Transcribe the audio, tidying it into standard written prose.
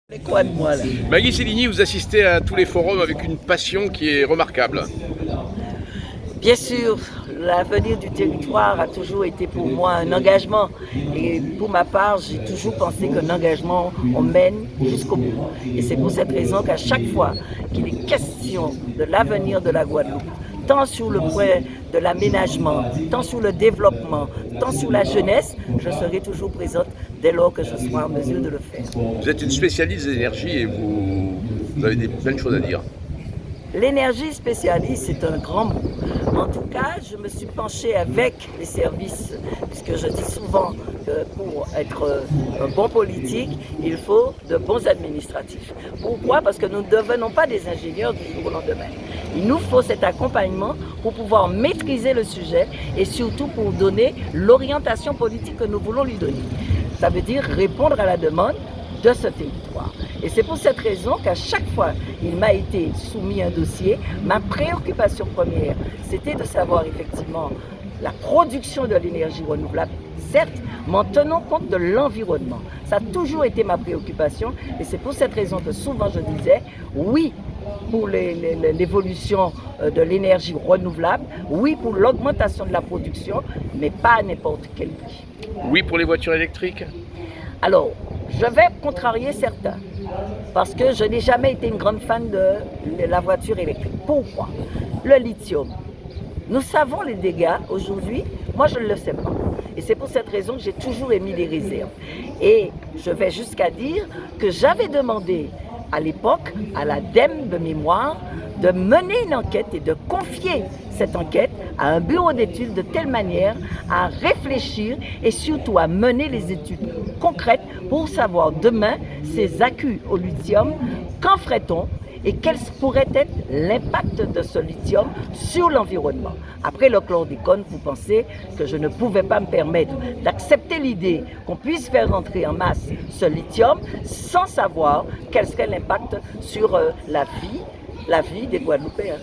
C'est quoi de moi là? Maggie Céligny, vous assistez à tous les forums avec une passion qui est remarquable. Bien sûr, l'avenir du territoire a toujours été pour moi un engagement. Et pour ma part, j'ai toujours pensé qu'un engagement, on mène jusqu'au bout. Et c'est pour cette raison qu'à chaque fois qu'il est question de l'avenir de la Guadeloupe, tant sur le point de l'aménagement, tant sur le développement, tant sur la jeunesse, je serai toujours présente dès lors que je serai en mesure de le faire. Vous êtes une spécialiste des énergies et vous avez des belles choses à dire. L'énergie spécialiste, c'est un grand mot. En tout cas, je me suis penchée avec les services, puisque je dis souvent que pour être un bon politique, il faut de bons administratifs. Pourquoi? Parce que nous ne devenons pas des ingénieurs du jour au lendemain. Il nous faut cet accompagnement pour pouvoir maîtriser le sujet et surtout pour donner l'orientation politique que nous voulons lui donner. Ça veut dire répondre à la demande de ce territoire. Et c'est pour cette raison qu'à chaque fois il m'a été soumis un dossier, ma préoccupation première, c'était de savoir effectivement la production de l'énergie renouvelable, certes, mais en tenant compte de l'environnement. Ça a toujours été ma préoccupation et c'est pour cette raison que souvent je disais oui pour l'évolution de l'énergie renouvelable, oui pour l'augmentation de la production, mais pas à n'importe quel prix. Oui pour les voitures électriques? Alors, je vais contrarier certains, parce que je n'ai jamais été une grande fan de la voiture électrique. Pourquoi? Le lithium. Nous savons les dégâts aujourd'hui, moi je ne le sais pas. Et c'est pour cette raison que j'ai toujours émis des réserves. Et je vais jusqu'à dire que j'avais demandé à l'époque à l'ADEME de mémoire de mener une enquête et de confier cette enquête à un bureau d'études de telle manière à réfléchir et surtout à mener les études concrètes pour savoir demain ces accus au lithium, qu'en ferait-on et quel pourrait être l'impact de ce lithium sur l'environnement. Après le chlordécone, vous pensez que je ne pouvais pas me permettre d'accepter l'idée qu'on puisse faire rentrer en masse ce lithium sans savoir quel serait l'impact sur la vie des Guadeloupéens.